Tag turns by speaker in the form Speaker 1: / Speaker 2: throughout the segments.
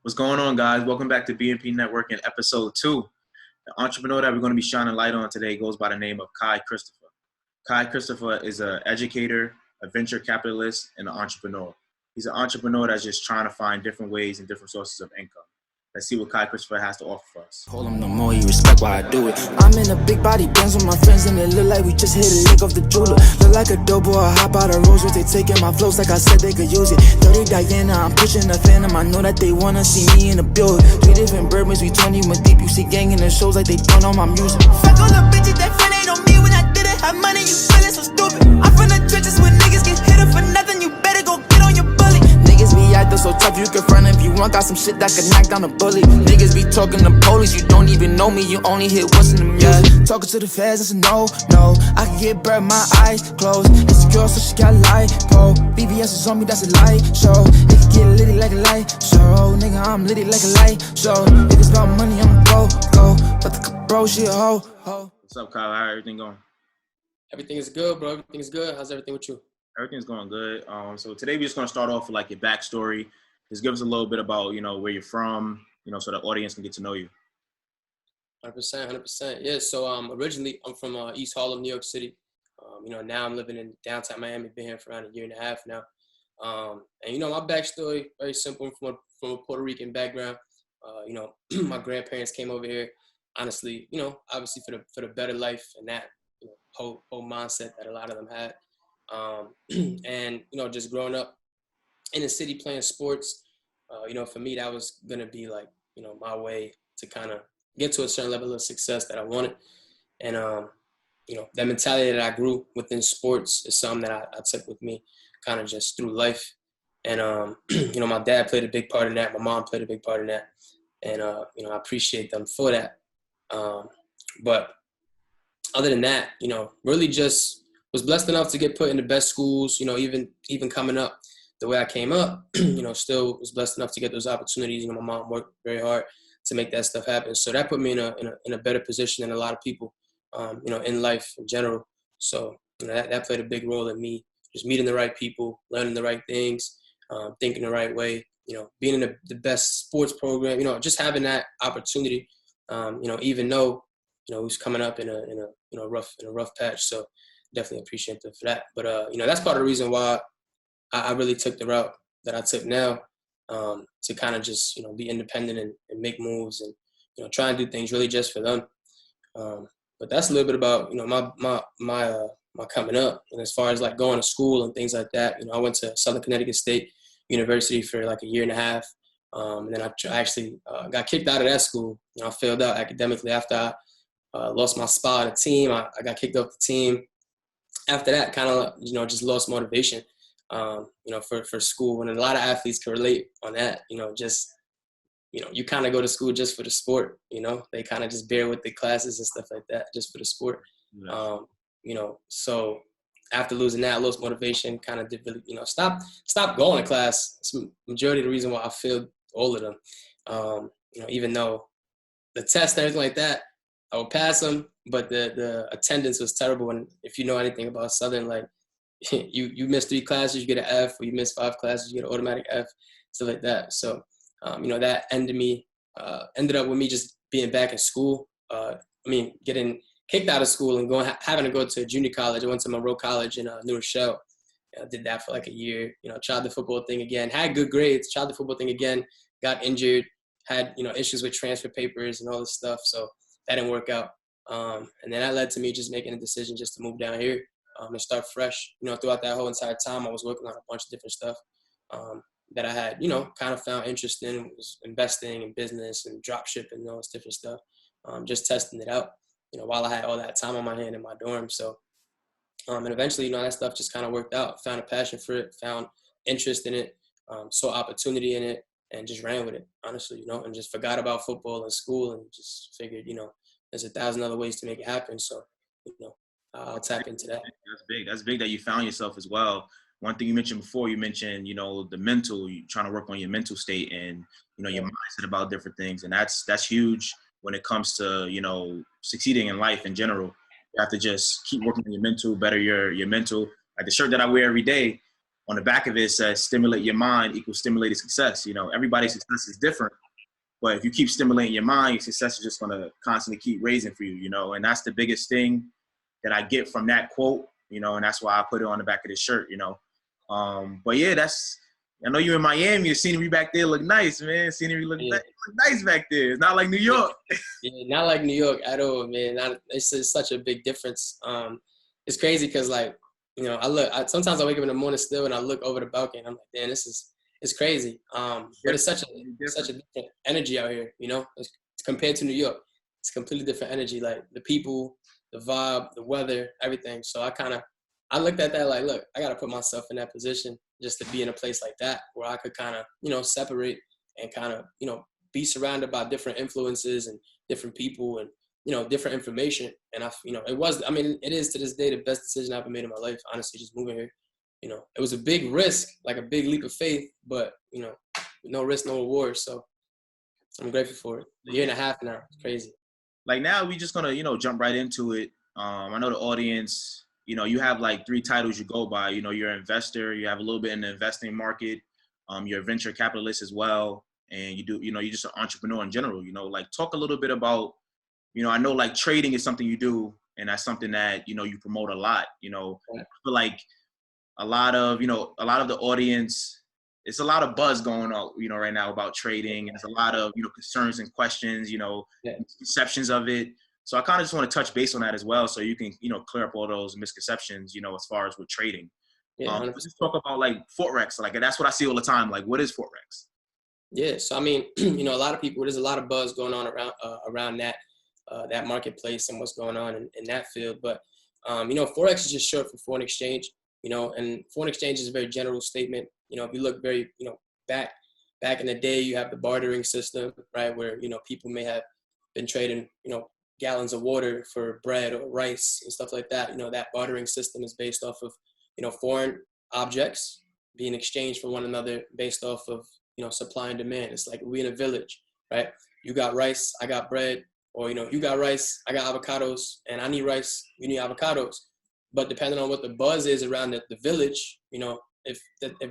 Speaker 1: What's going on, guys? Welcome back to BNP Networking episode 2. The entrepreneur that we're going to be shining light on today goes by the name of Kai Christopher. Kai Christopher is an educator, a venture capitalist, and an entrepreneur. He's an entrepreneur that's just trying to find different ways and different sources of income. Let's see what Kai Christopher has to offer for us.
Speaker 2: Hold him no more, you respect why I do it. I'm in a big body Benz with my friends and it look like we just hit a lick off the jeweler. Look like a dope boy, hop out of Rolls Royce. They taking my flows like I said they could use it. Dirty Diana, I'm pushing the phantom. I know that they wanna see me in the building. 3 different bourbons, we 21 deep. You see gang in the shows like they don't know my music. Fuck all the bitches that front ain't on me when I didn't have money. You feeling so stupid. I'm from the trenches when niggas get hit up for nothing. You better go get on your bully. Niggas be acting so tough, you can front if you want. Got some shit that could knock down a bully. Niggas be talking to police, you don't even know me. You only hit once in the music. Talking to the feds, it's a no. I can get burnt, my eyes closed. It's a girl, so she got light, bro. BBS is on me, that's a light show. It can get litty like a light show. Nigga, I'm litty like a light show. If it's about money, I'ma go. But the bro, she a hoe.
Speaker 1: What's up, Kyle? How everything going?
Speaker 3: Everything is good, bro. Everything is good. How's everything with you?
Speaker 1: Everything's going good. So today we're just going to start off with like your backstory. Just give us a little bit about, where you're from, so the audience can get to know you.
Speaker 3: 100%. Yeah, so originally I'm from East Harlem, New York City. Now I'm living in downtown Miami. Been here for around a year and a half now. And my backstory, very simple. I'm from a Puerto Rican background. My grandparents came over here, honestly, obviously for the better life and that whole mindset that a lot of them had. And just growing up in the city playing sports, for me that was gonna be like my way to kind of get to a certain level of success that I wanted. And that mentality that I grew within sports is something that I took with me kind of just through life. And my dad played a big part in that. My mom played a big part in that. And I appreciate them for that. But other than that, really just was blessed enough to get put in the best schools, even coming up the way I came up, still was blessed enough to get those opportunities. My mom worked very hard to make that stuff happen. So that put me in a better position than a lot of people, in life in general. So that played a big role in me, just meeting the right people, learning the right things, thinking the right way, being in the best sports program, just having that opportunity, even though, who's coming up in a rough patch. So definitely appreciate them for that. But, that's part of the reason why I really took the route that I took now, to kind of just, be independent and make moves and, try and do things really just for them. But that's a little bit about, my coming up. And as far as like going to school and things like that, I went to Southern Connecticut State University for like a year and a half. And then I actually got kicked out of that school. I failed out academically after I lost my spot on the team. I got kicked off the team. After that, kind of, just lost motivation, for school. And a lot of athletes can relate on that, you kind of go to school just for the sport, they kind of just bear with the classes and stuff like that, just for the sport. Yeah. So after losing that, I lost motivation, kind of did really, stop going to class. It's the majority of the reason why I failed all of them. Even though the test and everything like that, I would pass them, but the attendance was terrible. And if you know anything about Southern, like you miss 3 classes, you get an F, or you miss 5 classes, you get an automatic F, stuff like that. So, that ended up with me just being back in school. Getting kicked out of school and having to go to junior college. I went to Monroe College in New Rochelle. I did that for like a year, tried the football thing again, had good grades, tried the football thing again, got injured, had, issues with transfer papers and all this stuff. So that didn't work out. And then that led to me just making a decision just to move down here and start fresh. Throughout that whole entire time, I was working on a bunch of different stuff that I had, kind of found interest in, was investing in business and drop shipping and all this different stuff, just testing it out, while I had all that time on my hand in my dorm. So, and eventually, that stuff just kind of worked out, found a passion for it, found interest in it, saw opportunity in it, and just ran with it, honestly, and just forgot about football and school and just figured, there's 1,000 other ways to make it happen. So, I'll tap into that.
Speaker 1: That's big. That's big that you found yourself as well. One thing you mentioned before, the mental, you trying to work on your mental state and, your mindset about different things. And that's huge when it comes to, succeeding in life in general. You have to just keep working on your mental, better your mental. Like the shirt that I wear every day, on the back of it says stimulate your mind equals stimulated success. You know, everybody's success is different, but if you keep stimulating your mind, your success is just going to constantly keep raising for you, you know, and that's the biggest thing that I get from that quote, you know, and that's why I put it on the back of the shirt, you know. But yeah, I know you're in Miami. The scenery back there look nice, man. Scenery look nice back there. It's not like New York.
Speaker 3: Yeah, not like New York at all, man. It's such a big difference. It's crazy because, like, you know, sometimes I wake up in the morning still and I look over the balcony and I'm like, damn, it's crazy. But it's such a different energy out here, you know, compared to New York. It's a completely different energy, like the people, the vibe, the weather, everything. So I looked at that like, look, I got to put myself in that position just to be in a place like that where I could kind of, you know, separate and kind of, you know, be surrounded by different influences and different people and, you know, different information. And it is to this day the best decision I've ever made in my life, honestly, just moving here. You know, it was a big risk, like a big leap of faith, but, you know, no risk, no reward. So I'm grateful for it. A year and a half now. It's crazy.
Speaker 1: Like now we just gonna, you know, jump right into it. I know the audience, you know, you have like 3 titles you go by. You know, you're an investor, you have a little bit in the investing market, you're a venture capitalist as well, and you're just an entrepreneur in general. You know, like talk a little bit about, you know, I know like trading is something you do, and that's something that, you know, you promote a lot. You know, I feel like a lot of the audience, it's a lot of buzz going on, you know, right now about trading, and there's a lot of, you know, concerns and questions, you know, misconceptions of it. So I kind of just want to touch base on that as well, so you can, you know, clear up all those misconceptions, you know, as far as with trading. Let's just talk about like Forex. Like that's what I see all the time. Like, what is Forex?
Speaker 3: Yeah, so I mean, you know, there's a lot of buzz going on around that marketplace and what's going on in that field. But you know, Forex is just short for foreign exchange. You know, and foreign exchange is a very general statement. You know, if you look very, you know, back in the day, you have the bartering system, right, where, you know, people may have been trading, you know, gallons of water for bread or rice and stuff like that. You know, that bartering system is based off of, you know, foreign objects being exchanged for one another based off of, you know, supply and demand. It's like we in a village, right? You got rice, I got bread, or, you know, you got rice, I got avocados, and I need rice, you need avocados. But depending on what the buzz is around the village, you know, if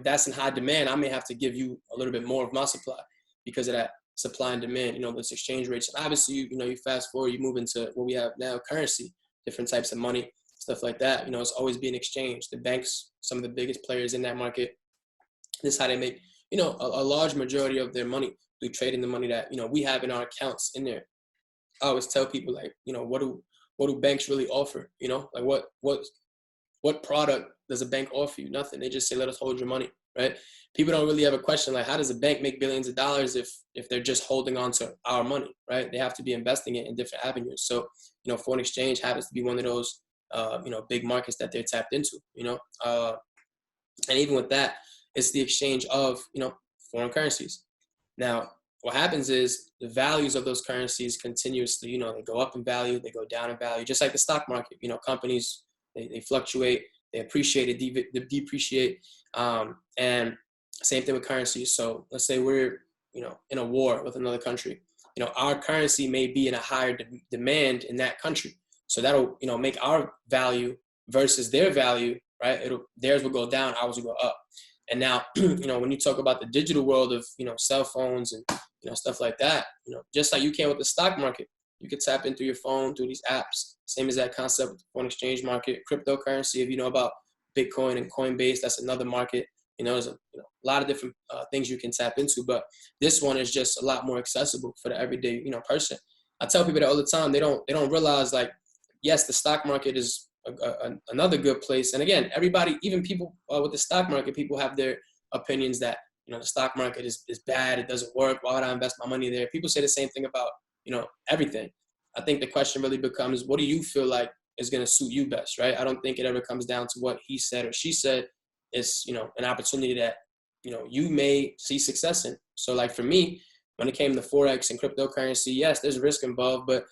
Speaker 3: that's in high demand, I may have to give you a little bit more of my supply because of that supply and demand, you know, those exchange rates. And obviously, you know, you fast forward, you move into what we have now, currency, different types of money, stuff like that. You know, it's always being exchanged. The banks, some of the biggest players in that market, this is how they make, you know, a large majority of their money through trading the money that, you know, we have in our accounts in there. I always tell people, like, you know, what do banks really offer? You know, like what product does a bank offer you? Nothing. They just say, let us hold your money, right? People don't really have a question like, how does a bank make billions of dollars if they're just holding on to our money, right? They have to be investing it in different avenues. So, you know, foreign exchange happens to be one of those, you know, big markets that they're tapped into, you know? And even with that, it's the exchange of, you know, foreign currencies. Now, what happens is the values of those currencies continuously, you know, they go up in value, they go down in value, just like the stock market. You know, companies, they fluctuate, they appreciate, they depreciate, and same thing with currencies. So let's say we're, you know, in a war with another country. You know, our currency may be in a higher demand in that country. So that'll, you know, make our value versus their value, right? Theirs will go down, ours will go up. And now, you know, when you talk about the digital world of, you know, cell phones and, you know, stuff like that, you know, just like you can with the stock market, you can tap in through your phone, through these apps. Same as that concept with the foreign exchange market, cryptocurrency. If you know about Bitcoin and Coinbase, that's another market. You know, there's a lot of different things you can tap into, but this one is just a lot more accessible for the everyday, you know, person. I tell people that all the time. They don't realize, like, yes, the stock market is another good place. And again, everybody, even people with the stock market, people have their opinions that, you know, the stock market is bad. It doesn't work. Why would I invest my money there? People say the same thing about, you know, everything. I think the question really becomes, what do you feel like is going to suit you best, right? I don't think it ever comes down to what he said or she said. It's, you know, an opportunity that, you know, you may see success in. So like for me, when it came to Forex and cryptocurrency, yes, there's risk involved, but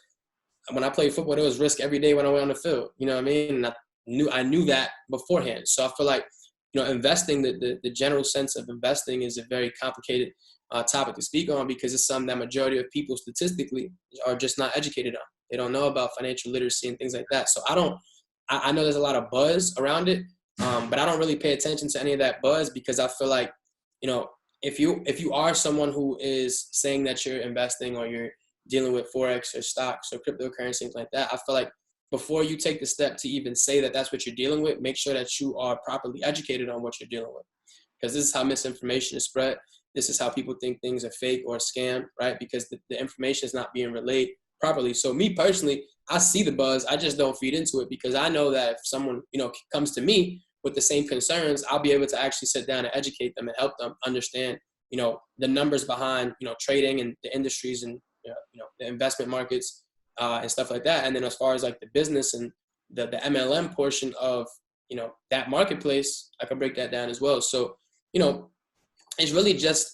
Speaker 3: when I played football, there was risk every day when I went on the field. You know what I mean? And I knew that beforehand. So I feel like, you know, investing, the general sense of investing is a very complicated topic to speak on, because it's something that majority of people statistically are just not educated on. They don't know about financial literacy and things like that. So I know there's a lot of buzz around it, But I don't really pay attention to any of that buzz because I feel like, you know, if you are someone who is saying that you're investing or you're dealing with Forex or stocks or cryptocurrency, things like that, I feel like before you take the step to even say that that's what you're dealing with, make sure that you are properly educated on what you're dealing with. Because this is how misinformation is spread. This is how people think things are fake or a scam, right? Because the information is not being relayed properly. So me personally, I see the buzz. I just don't feed into it because I know that if someone, you know, comes to me with the same concerns, I'll be able to actually sit down and educate them and help them understand, you know, the numbers behind, you know, trading and the industries and, you know, the investment markets and stuff like that. And then as far as like the business and the MLM portion of, you know, that marketplace, I can break that down as well. So, you know, it's really just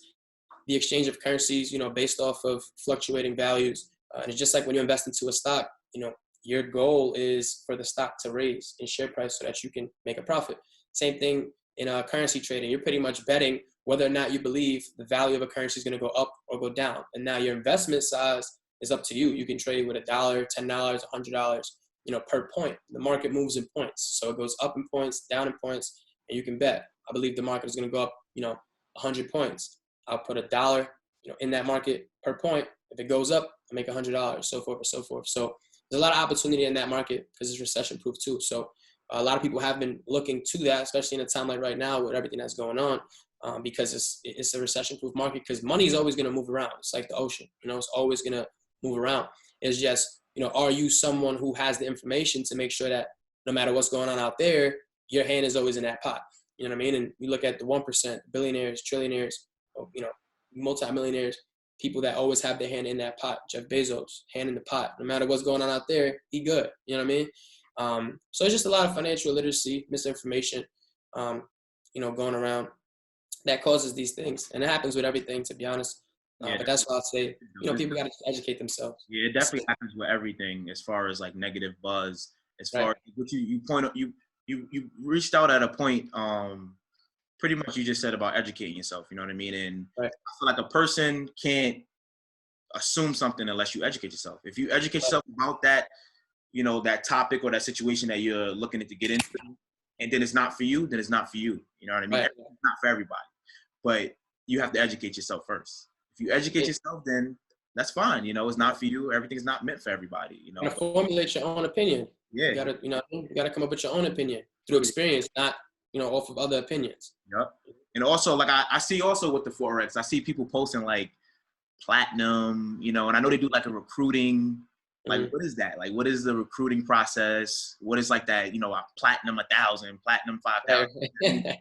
Speaker 3: the exchange of currencies, you know, based off of fluctuating values. And it's just like when you invest into a stock, you know, your goal is for the stock to raise in share price so that you can make a profit. Same thing in currency trading. You're pretty much betting whether or not you believe the value of a currency is going to go up or go down. And now your investment size is up to you. You can trade with $1, $10, $100, you know, per point. The market moves in points. So it goes up in points, down in points, and you can bet. I believe the market is going to go up, you know, 100 points. I'll put $1, you know, in that market per point. If it goes up, I make $100, so forth and so forth. So there's a lot of opportunity in that market because it's recession proof too. So a lot of people have been looking to that, especially in a time like right now with everything that's going on, because it's a recession proof market because money is always going to move around. It's like the ocean, you know, it's always going to move around. It's just, you know, are you someone who has the information to make sure that no matter what's going on out there, your hand is always in that pot? You know what I mean? And you look at the 1%, billionaires, trillionaires, you know, multimillionaires, people that always have their hand in that pot. Jeff Bezos, hand in the pot. No matter what's going on out there, he good. You know what I mean? So it's just a lot of financial literacy, misinformation, you know, going around that causes these things. And it happens with everything, to be honest.
Speaker 1: Yeah,
Speaker 3: But that's why I say, you know, people got to educate themselves.
Speaker 1: yeah, it definitely happens with everything as far as like negative buzz. As far
Speaker 3: Right.
Speaker 1: as what you reached out at a point, pretty much you just said about educating yourself. You know what I mean? And
Speaker 3: Right.
Speaker 1: I feel like a person can't assume something unless you educate yourself. If you educate yourself about that, you know, that topic or that situation that you're looking to get into, and then it's not for you, then it's not for you. You know what I mean?
Speaker 3: Right.
Speaker 1: It's not for everybody. But you have to educate yourself first. If you educate yourself, then that's fine. You know, it's not for you. Everything's not meant for everybody. You know,
Speaker 3: You gotta formulate your own opinion.
Speaker 1: yeah.
Speaker 3: You gotta, you know, you gotta come up with your own opinion through experience, not, you know, off of other opinions.
Speaker 1: Yep. And also, like I see also with the Forex, I see people posting like platinum, you know, and I know they do like a recruiting. Like, what is that? Like, what is the recruiting process? What is like that? You know, platinum 1,000, platinum 5,000. You know,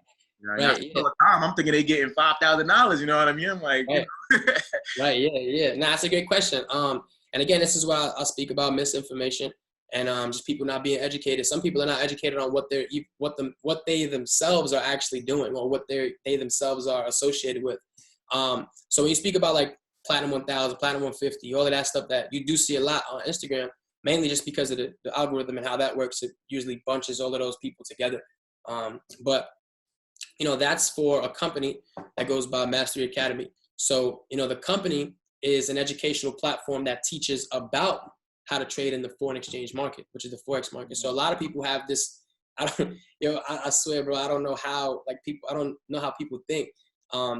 Speaker 3: Right. Yeah.
Speaker 1: all the time, I'm thinking they getting $5,000. You know what I mean? I'm like,
Speaker 3: Right.
Speaker 1: you know.
Speaker 3: Right. Yeah. Nah, that's a great question. And again, this is why I speak about misinformation and just people not being educated. Some people are not educated on what they themselves are actually doing or what they themselves are associated with. So when you speak about like platinum 1,000, platinum 150, all of that stuff that you do see a lot on Instagram, mainly just because of the algorithm and how that works. It usually bunches all of those people together. But you know, that's for a company that goes by Mastery Academy. So, you know, the company is an educational platform that teaches about how to trade in the foreign exchange market, which is the Forex market. So a lot of people have this, I swear, bro, I don't know how people think.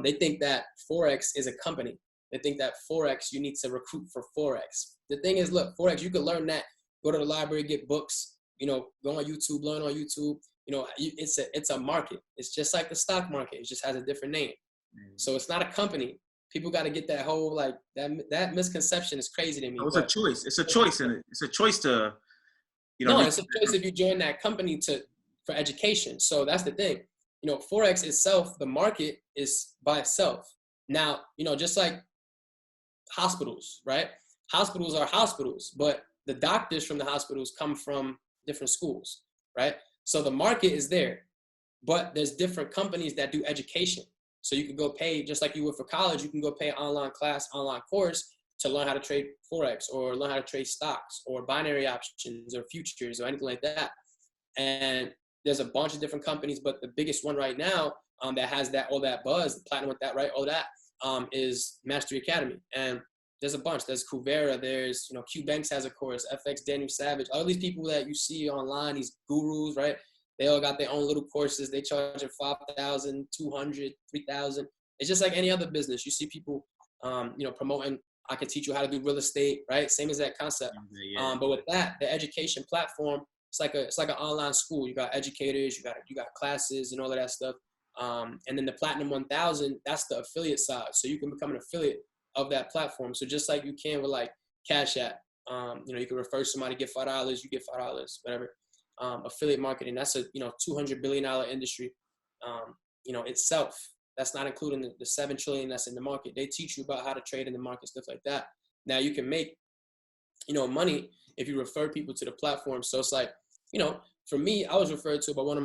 Speaker 3: They think that Forex is a company. They think that Forex, you need to recruit for Forex. The thing is, look, Forex, you can learn that, go to the library, get books, you know, go on YouTube, learn on YouTube. You know, it's a market. It's just like the stock market. It just has a different name. So it's not a company. People got to get that whole, like, that misconception is crazy to me.
Speaker 1: So it's a choice. It's a choice, and it's a choice to, you know.
Speaker 3: No, it's a choice if you join that company for education. So that's the thing. You know, Forex itself, the market is by itself. Now, you know, just like hospitals, right? Hospitals are hospitals, but the doctors from the hospitals come from different schools, right? So the market is there, but there's different companies that do education. So you can go pay, just like you would for college, you can go pay an online class, online course to learn how to trade Forex or learn how to trade stocks or binary options or futures or anything like that. And there's a bunch of different companies, but the biggest one right now that has all that buzz, the platinum with that, right? All that is Mastery Academy. And there's a bunch. There's Kuvera. There's, you know, Q Banks has a course. FX Daniel Savage. All these people that you see online, these gurus, right? They all got their own little courses. They charge at 5,000, 200, 3,000. It's just like any other business. You see people, promoting, I can teach you how to do real estate, right? Same as that concept.
Speaker 1: Yeah.
Speaker 3: But with that, the education platform, it's like an online school. You got educators, you got classes and all of that stuff. And then the Platinum 1000, that's the affiliate side. So you can become an affiliate of that platform. So just like you can with like Cash App, you can refer somebody, get $5, you get $5, whatever. Affiliate marketing, that's a $200 billion industry itself. That's not including the 7 trillion that's in the market. They teach you about how to trade in the market, stuff like that. Now you can make money if you refer people to the platform. So it's like, for me, I was referred to by one of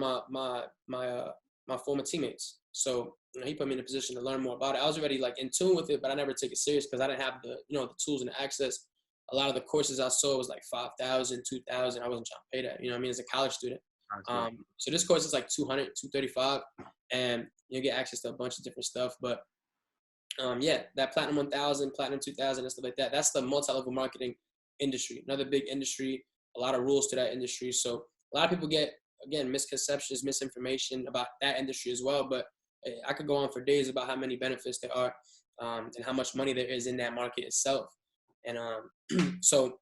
Speaker 3: my former teammates. So he put me in a position to learn more about it. I was already like in tune with it, but I never take it serious because I didn't have the the tools and the access. A lot of the courses I saw was like 5,000, 2,000. I wasn't trying to pay that, as a college student. So this course is like 200, 235, and you get access to a bunch of different stuff. But that Platinum 1000, Platinum 2000, and stuff like that, that's the multi-level marketing industry. Another big industry, a lot of rules to that industry. So a lot of people get, again, misconceptions, misinformation about that industry as well. But I could go on for days about how many benefits there are and how much money there is in that market itself. And so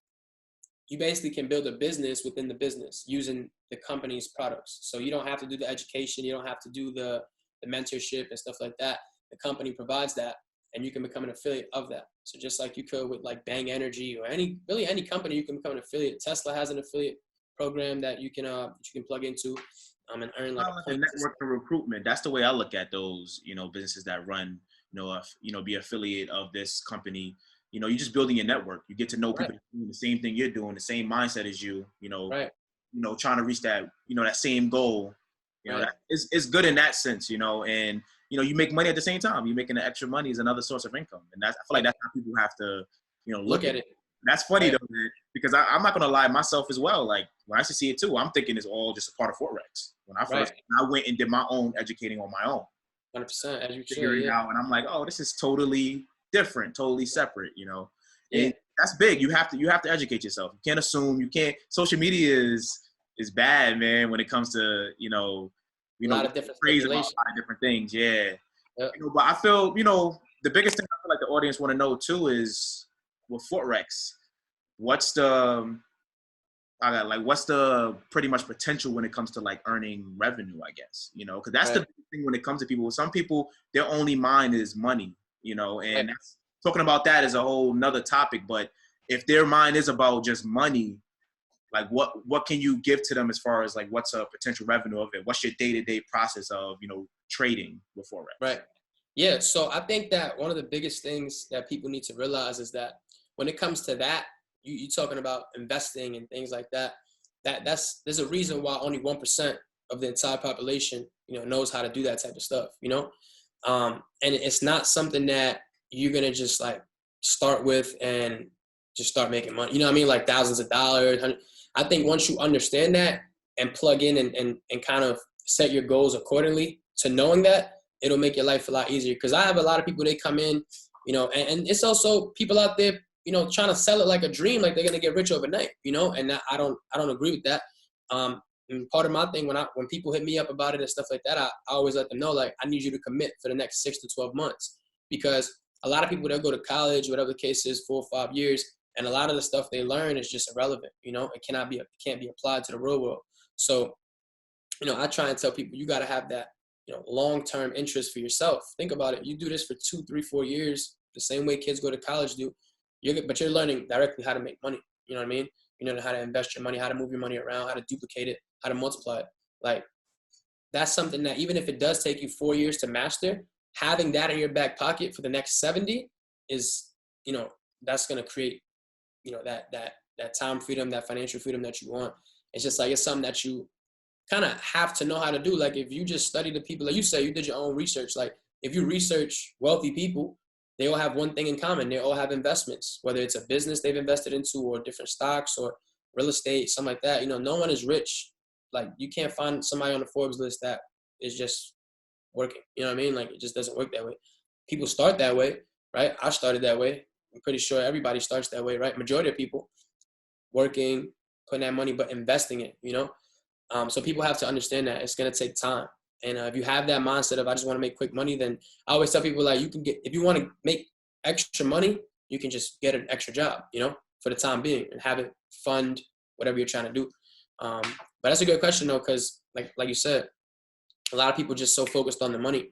Speaker 3: you basically can build a business within the business using the company's products. So you don't have to do the education. You don't have to do the mentorship and stuff like that. The company provides that, and you can become an affiliate of that. So just like you could with like Bang Energy or any company, you can become an affiliate. Tesla has an affiliate program that you can plug into and earn like a
Speaker 1: network and recruitment. That's the way I look at those, businesses that run, be affiliate of this company. You're just building your network. You get to know people doing the same thing you're doing, the same mindset as you, trying to reach that, that same goal. It's good in that sense, and, you make money at the same time. You're making the extra money is another source of income. And I feel like that's how people have to, look at it. That's funny though, man, because I'm not going to lie, myself as well. Like when I used to see it too, I'm thinking it's all just a part of Forex. When I first, I went and did my own educating on my own.
Speaker 3: 100%. As you
Speaker 1: figuring it out, and I'm like, oh, this is totally different, totally separate, and that's big. You have to educate yourself. You can't assume. You can't. Social media is bad, man, when it comes to a lot of different praise about a lot of different things. Yep. But I feel the biggest thing I feel like the audience want to know too is with Forex, what's the pretty much potential when it comes to like earning revenue, I guess, because that's the big thing when it comes to people. Some people, their only mind is money, and that's, talking about that is a whole nother topic. But if their mind is about just money, like what can you give to them as far as like what's a potential revenue of it? What's your day-to-day process of, trading with Forex? Right.
Speaker 3: Yeah. So I think that one of the biggest things that people need to realize is that when it comes to that, you talking about investing and things like that, there's a reason why only 1% of the entire population, knows how to do that type of stuff, and it's not something that you're going to just like start with and just start making money. You know what I mean? Like thousands of dollars. I think once you understand that and plug in and kind of set your goals accordingly to knowing that, it'll make your life a lot easier. Because I have a lot of people, they come in, and it's also people out there, trying to sell it like a dream, like they're going to get rich overnight, and that, I don't agree with that. And part of my thing, when people hit me up about it and stuff like that, I always let them know, like, I need you to commit for the next 6 to 12 months, because a lot of people, they'll go to college, whatever the case is, 4 or 5 years, and a lot of the stuff they learn is just irrelevant. It can't be applied to the real world. So, I try and tell people, you got to have that, long-term interest for yourself. Think about it. You do this for 2, 3, 4 years, the same way kids go to college do. But you're learning directly how to make money. You know what I mean? You know how to invest your money, how to move your money around, how to duplicate it, how to multiply it. Like, that's something that even if it does take you 4 years to master, having that in your back pocket for the next 70 is, that's going to create, that time freedom, that financial freedom that you want. It's just like, it's something that you kind of have to know how to do. Like, if you just study the people, like you say, you did your own research. Like, if you research wealthy people, they all have one thing in common. They all have investments, whether it's a business they've invested into or different stocks or real estate, something like that. No one is rich. Like, you can't find somebody on the Forbes list that is just working. You know what I mean? Like, it just doesn't work that way. People start that way, right? I started that way. I'm pretty sure everybody starts that way, right? Majority of people working, putting that money, but investing it, So people have to understand that it's going to take time. And if you have that mindset of I just want to make quick money, then I always tell people like if you want to make extra money, you can just get an extra job, for the time being and have it fund whatever you're trying to do. But that's a good question though, because like you said, a lot of people just so focused on the money.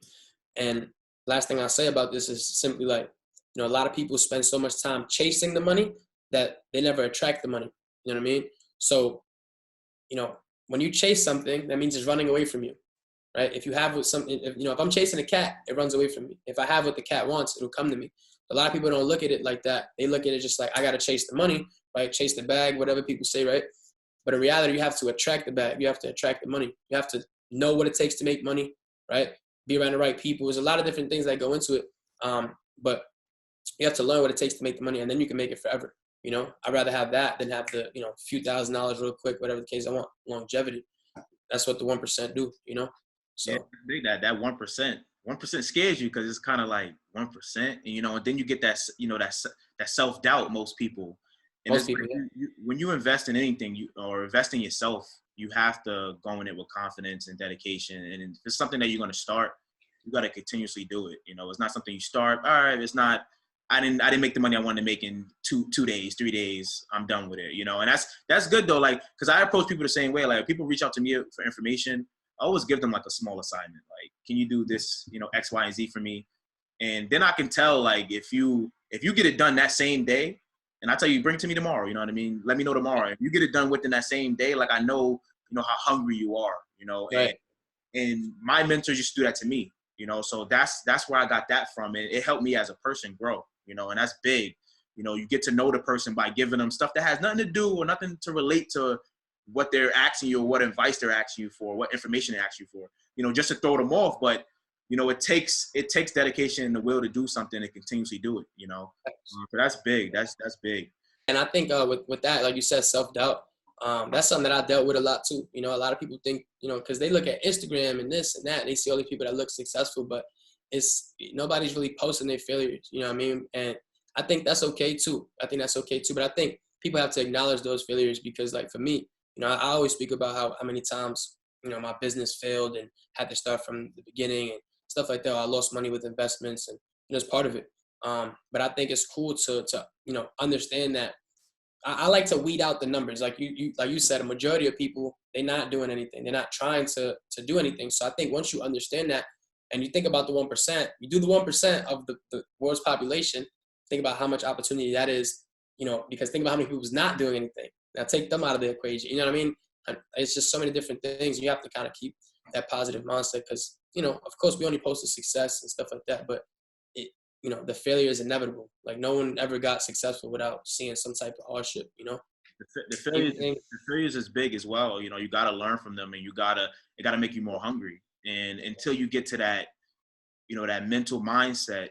Speaker 3: And last thing I'll say about this is simply like, a lot of people spend so much time chasing the money that they never attract the money. You know what I mean? So, when you chase something, that means it's running away from you, right? If you have something, if I'm chasing a cat, it runs away from me. If I have what the cat wants, it'll come to me. A lot of people don't look at it like that. They look at it just like, I got to chase the money, right? Chase the bag, whatever people say, right? But in reality, you have to attract the bag. You have to attract the money. You have to know what it takes to make money, right? Be around the right people. There's a lot of different things that go into it. But you have to learn what it takes to make the money, and then you can make it forever. I'd rather have that than have the, few $1,000s real quick, whatever the case I want. Longevity. That's what the 1% do, So
Speaker 1: yeah, I think that 1% scares you because it's kind of like 1%, and then you get that, that self-doubt, most people. And
Speaker 3: most people,
Speaker 1: like when you invest in anything, or invest in yourself, you have to go in it with confidence and dedication. And if it's something that you're going to start, you got to continuously do it. It's not something you start. All right, it's not. I didn't make the money I wanted to make in 2 days, 3 days. I'm done with it. And that's good though. Like, because I approach people the same way. Like, if people reach out to me for information, I always give them like a small assignment. Like, can you do this? X, Y, and Z for me. And then I can tell, like, if you get it done that same day, and I tell you, bring it to me tomorrow. You know what I mean? Let me know tomorrow. If you get it done within that same day, like, I know, how hungry you are.
Speaker 3: right.
Speaker 1: And my mentors used to do that to me. So that's where I got that from. And it helped me as a person grow. And that's big. You get to know the person by giving them stuff that has nothing to do or nothing to relate to what they're asking you or what advice they're asking you for, what information they ask you for, just to throw them off. But, it takes dedication and the will to do something and continuously do it, So that's big. That's big.
Speaker 3: And I think with that, like you said, self-doubt, that's something that I dealt with a lot too. A lot of people think, because they look at Instagram and this and that, and they see all these people that look successful, but nobody's really posting their failures. You know what I mean? And I think that's okay too. But I think people have to acknowledge those failures because, like, for me, I always speak about how many times, my business failed and had to start from the beginning and stuff like that. I lost money with investments and it's part of it. But I think it's cool to understand that. I like to weed out the numbers. Like you said, a majority of people, they're not doing anything. They're not trying to do anything. So I think once you understand that and you think about the 1%, you do the 1% of the world's population, think about how much opportunity that is, because think about how many people's not doing anything. Now take them out of the equation. You know what I mean? It's just so many different things. You have to kind of keep that positive mindset because, of course we only post the success and stuff like that, but the failure is inevitable. Like, no one ever got successful without seeing some type of hardship,
Speaker 1: The failures is big as well. You got to learn from them and it got to make you more hungry. And until you get to that, that mental mindset,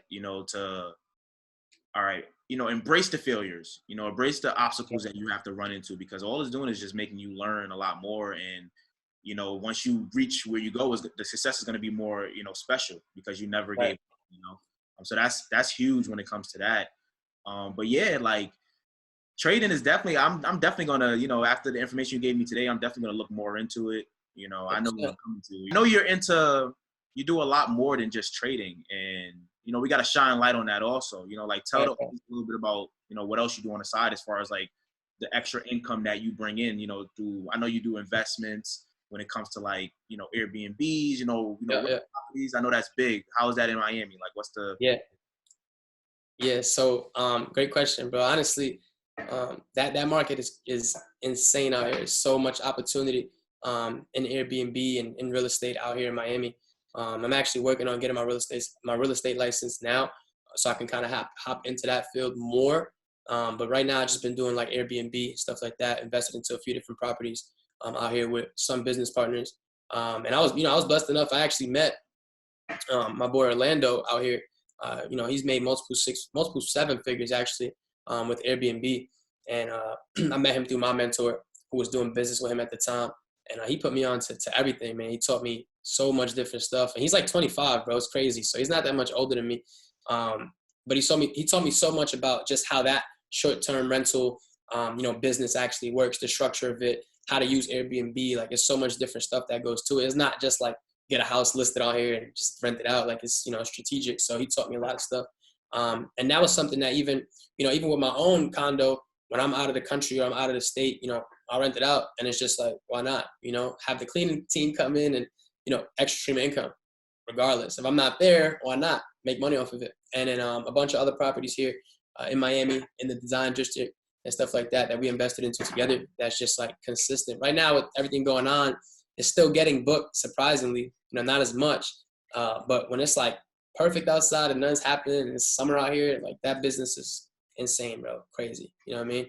Speaker 1: all right, embrace the failures, embrace the obstacles that you have to run into because all it's doing is just making you learn a lot more. And, once you reach where you go, the success is going to be more, special because you never gave up, So that's huge when it comes to that. But yeah, like trading is definitely, I'm definitely gonna, after the information you gave me today, I'm definitely gonna look more into it. I know what I'm coming to. You do a lot more than just trading, and we got to shine light on that also. Like tell the audience a little bit about what else you do on the side as far as like the extra income that you bring in. Through I know you do investments when it comes to like Airbnbs, properties. I know that's big. How is that in Miami? Like, what's the
Speaker 3: Yeah. So, great question, bro. Honestly, that market is insane out here. There's so much opportunity in Airbnb and in real estate out here in Miami. I'm actually working on getting my real estate license now, so I can kind of hop into that field more. But right now, I've just been doing like Airbnb stuff like that. Invested into a few different properties out here with some business partners. And I was blessed enough. I actually met my boy Orlando out here. He's made multiple 7 figures actually with Airbnb. And I met him through my mentor who was doing business with him at the time. And he put me on to everything, man. He taught me so much different stuff. And he's like 25, bro. It's crazy. So he's not that much older than me. But he taught me so much about just how that short-term rental, business actually works, the structure of it, how to use Airbnb. Like, it's so much different stuff that goes to it. It's not just like get a house listed on here and just rent it out. Like, it's, strategic. So he taught me a lot of stuff. And that was something that even with my own condo, when I'm out of the country or I'm out of the state, I'll rent it out. And it's just like, why not? Have the cleaning team come in and, extra stream of income, regardless. If I'm not there, why not make money off of it? And then a bunch of other properties here in Miami, in the design district and stuff like that we invested into together. That's just like consistent. Right now with everything going on, it's still getting booked, surprisingly, not as much. But when it's like perfect outside and nothing's happening and it's summer out here, like that business is insane, bro. Crazy. You know what I mean?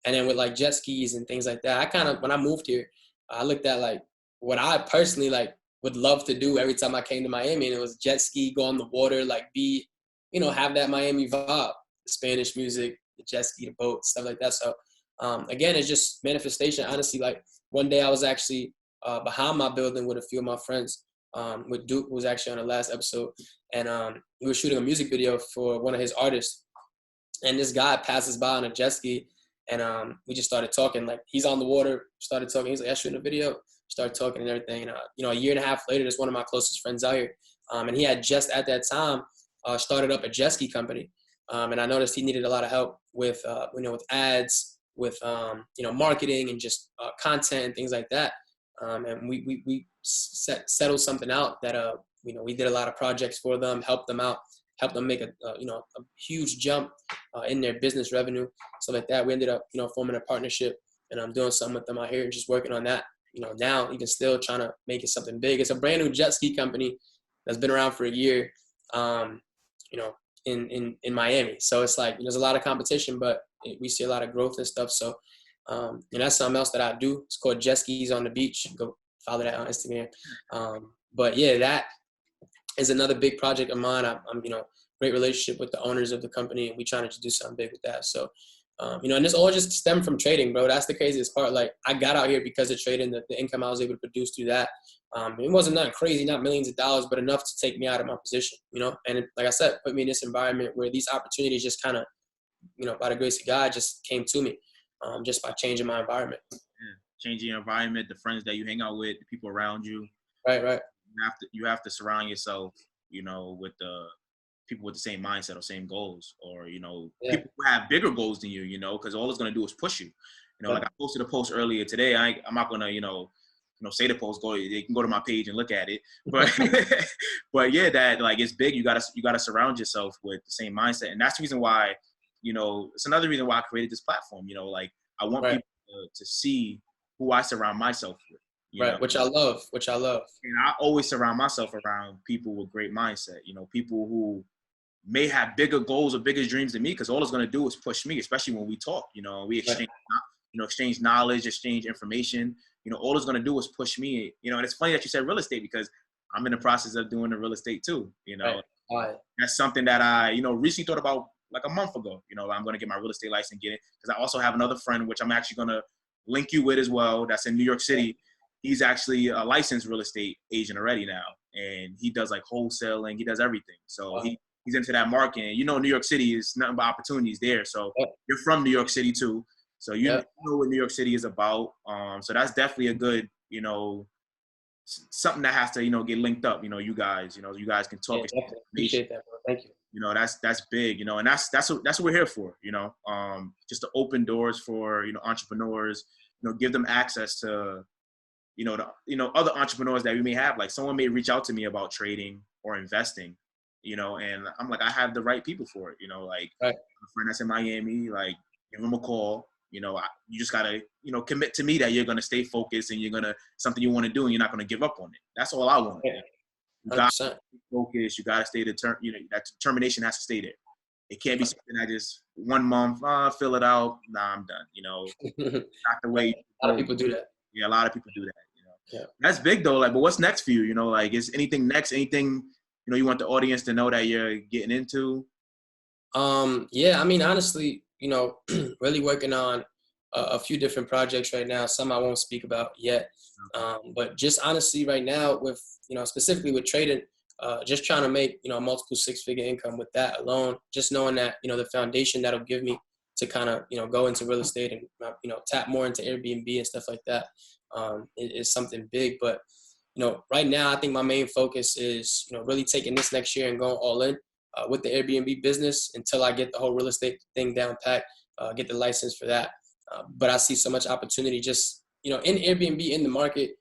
Speaker 3: And then with like jet skis and things like that, when I moved here, I looked at like what I personally like would love to do every time I came to Miami, and it was jet ski, go on the water, like have that Miami vibe, the Spanish music, the jet ski, the boat, stuff like that. So again, it's just manifestation. Honestly, like one day I was actually behind my building with a few of my friends, with Duke, who was actually on the last episode, and we were shooting a music video for one of his artists, and this guy passes by on a jet ski, and we just started talking. Like, he's on the water, started talking. He's like, "I'm shooting a video." Started talking and everything. And, a year and a half later, there's one of my closest friends out here, and he had just at that time started up a jet ski company, and I noticed he needed a lot of help with with ads, with marketing and just content and things like that. And we settled something out that we did a lot of projects for them, helped them out, helped them make a huge jump in their business revenue, stuff like that. We ended up forming a partnership, and I'm doing something with them out here and just working on that. Now even still trying to make it something big. It's a brand new jet ski company that's been around for a year, in Miami. So it's like, there's a lot of competition, but we see a lot of growth and stuff. So, that's something else that I do. It's called Jet Skis on the Beach. Go follow that on Instagram. But yeah, that is another big project of mine. I'm great relationship with the owners of the company, and we trying to do something big with that. So, and this all just stemmed from trading, bro. That's the craziest part. Like, I got out here because of trading, the income I was able to produce through that. It wasn't nothing crazy, not millions of dollars, but enough to take me out of my position, and like I said, put me in this environment where these opportunities just kind of, by the grace of God, just came to me, just by changing my environment.
Speaker 1: Yeah. Changing your environment, the friends that you hang out with, the people around you.
Speaker 3: Right.
Speaker 1: You have to surround yourself, with the people with the same mindset or same goals, or people who have bigger goals than you, because all it's gonna do is push you. Like I posted a post earlier today. I'm not gonna say the post. They can go to my page and look at it. But but yeah, that like it's big. You gotta surround yourself with the same mindset, and that's the reason why. It's another reason why I created this platform. Like I want people to see who I surround myself with.
Speaker 3: Right, which I love.
Speaker 1: And I always surround myself around people with great mindset. People who may have bigger goals or bigger dreams than me, because all it's going to do is push me, especially when we talk. We exchange, exchange knowledge, exchange information. All it's going to do is push me. And it's funny that you said real estate, because I'm in the process of doing the real estate too.
Speaker 3: Right.
Speaker 1: That's something that I, recently thought about like a month ago. I'm going to get my real estate license, get it, because I also have another friend, which I'm actually going to link you with as well. That's in New York City. He's actually a licensed real estate agent already now, and he does like wholesaling. He does everything. So he's into that market. And New York City is nothing but opportunities there. So you're from New York City too. So you know what New York City is about. So that's definitely a good, something that has to, get linked up. You guys can talk.
Speaker 3: Yeah, appreciate that, bro. Thank you.
Speaker 1: That's big, and that's what we're here for, just to open doors for, entrepreneurs, give them access to, other entrepreneurs that we may have. Like someone may reach out to me about trading or investing, and I'm like, I have the right people for it, like a friend that's in Miami, like give them a call, you just gotta, commit to me that you're going to stay focused and you're going to, something you want to do and you're not going to give up on it. That's all I want.
Speaker 3: Yeah.
Speaker 1: You got to stay focused. You got to stay determined. That determination has to stay there. It can't be something that just 1 month, fill it out. Nah, I'm done. Not the way.
Speaker 3: A lot of people do that.
Speaker 1: Yeah, a lot of people do that.
Speaker 3: Yeah.
Speaker 1: That's big though. Like, but what's next for you? Like, is anything next? Anything you want the audience to know that you're getting into?
Speaker 3: Yeah, I mean, honestly, really working on a few different projects right now. Some I won't speak about yet. But just honestly right now with, specifically with trading, just trying to make, multiple 6-figure income with that alone, just knowing that, the foundation that'll give me to kind of, go into real estate and, tap more into Airbnb and stuff like that, is something big. But, right now, I think my main focus is, really taking this next year and going all in with the Airbnb business until I get the whole real estate thing down pat, get the license for that. But I see so much opportunity just, in Airbnb in the market,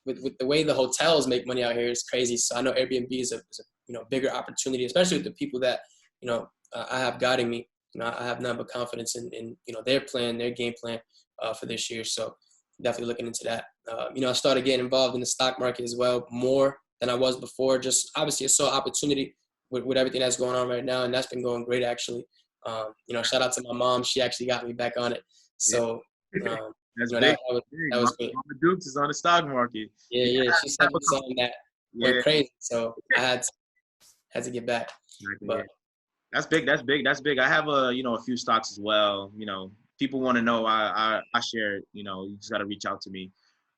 Speaker 3: with the way the hotels make money out here is crazy. So I know Airbnb is a bigger opportunity, especially with the people that, I have guiding me. I have none but confidence in their plan, their game plan for this year. So definitely looking into that. I started getting involved in the stock market as well, more than I was before. Just obviously I saw opportunity with everything that's going on right now, and that's been going great actually. Shout out to my mom. She actually got me back on it. So
Speaker 1: That's big.
Speaker 3: that was great.
Speaker 1: Mama Dukes is on the stock market.
Speaker 3: Yeah. She sent me something that went crazy. So I had to get back. But
Speaker 1: that's big. I have a few stocks as well. People want to know. I share it. You just got to reach out to me.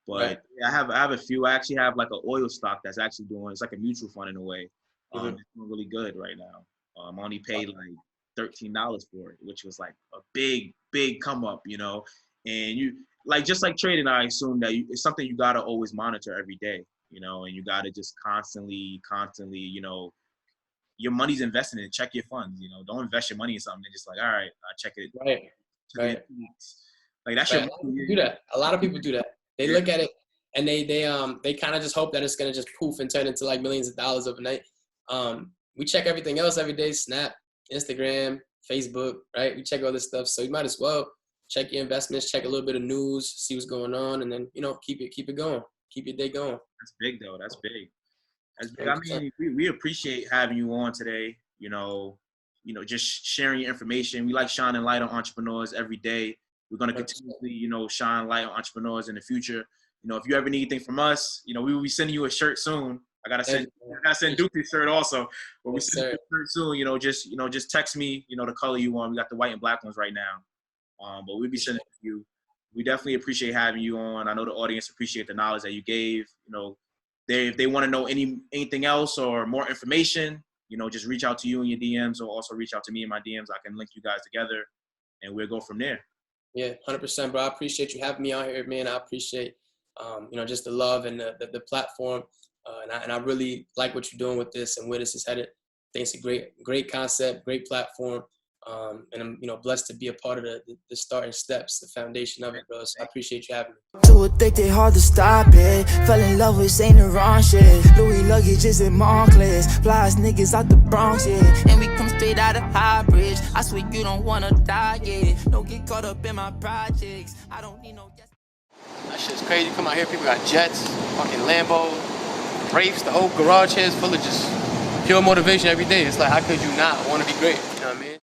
Speaker 1: But
Speaker 3: right.
Speaker 1: I have a few. I actually have like an oil stock that's actually it's like a mutual fund in a way. It's doing really good right now. I'm only paid like $13 for it, which was like a big come up. And you just like trading, I assume that it's something you gotta always monitor every day. And you gotta just constantly, your money's invested in it. Check your funds. Don't invest your money in something and just like, all right, I check it.
Speaker 3: Right.
Speaker 1: Right. Like that's your
Speaker 3: money. Do that. A lot of people do that. They look at it and they kind of just hope that it's gonna just poof and turn into like millions of dollars overnight. We check everything else every day: Snap, Instagram, Facebook. Right? We check all this stuff. So you might as well check your investments, check a little bit of news, see what's going on, and then keep it going. Keep your day going.
Speaker 1: That's big though. That's big. I mean, we appreciate having you on today. Just sharing your information. We like shining light on entrepreneurs every day. We're going to continuously, shine light on entrepreneurs in the future. If you ever need anything from us, we will be sending you a shirt soon. I gotta send Duke his shirt also. But we send you a shirt soon. Just text me. The color you want. We got the white and black ones right now. But we'll be sending it to you. We definitely appreciate having you on. I know the audience appreciate the knowledge that you gave. If they want to know anything else or more information, just reach out to you in your DMs, or also reach out to me in my DMs. I can link you guys together, and we'll go from there.
Speaker 3: Yeah, 100%, bro. I appreciate you having me out here, man. I appreciate, just the love and the platform, and I really like what you're doing with this and where this is headed. I think it's a great concept, great platform. And I'm, blessed to be a part of the starting steps, the foundation of it, bro. So I appreciate you having me.
Speaker 2: Too addicted, hard to stop it. Fell in love with ain't the wrong shit. Louis luggage is in Monclair. Flies niggas out the Bronx, yeah. And we come straight out of High Bridge. I swear you don't wanna die, yeah. Don't get caught up in my projects. I don't need no.
Speaker 3: That shit's crazy. Come out here, people got jets, fucking Lambos, Wraiths, the whole garage here is full of just pure motivation every day. It's like, how could you not want to be great? You know what I mean?